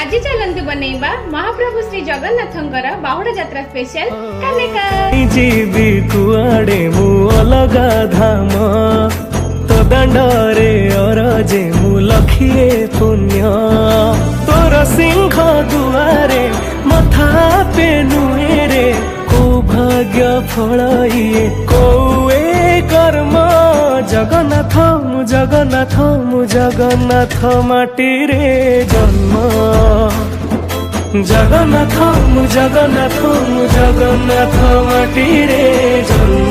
आज चलंतु बनेबा महाप्रभु श्री जगन्नाथंकर बाहुड़ा यात्रा स्पेशल कानेका जीवी कुआडे मु अलगा धाम तो दंडरे अरजे मु लखिए पुण्य तोर सिंह दुआरे मथा पे नुएरे को भाग्य फल इए कोए कर्म जगन्नाथ मु जगन्नाथ मु जगन्नाथ माटी रे जन्म जगन्नाथ मु जगन्नाथ मु जगन्नाथ माटी रे जन्म।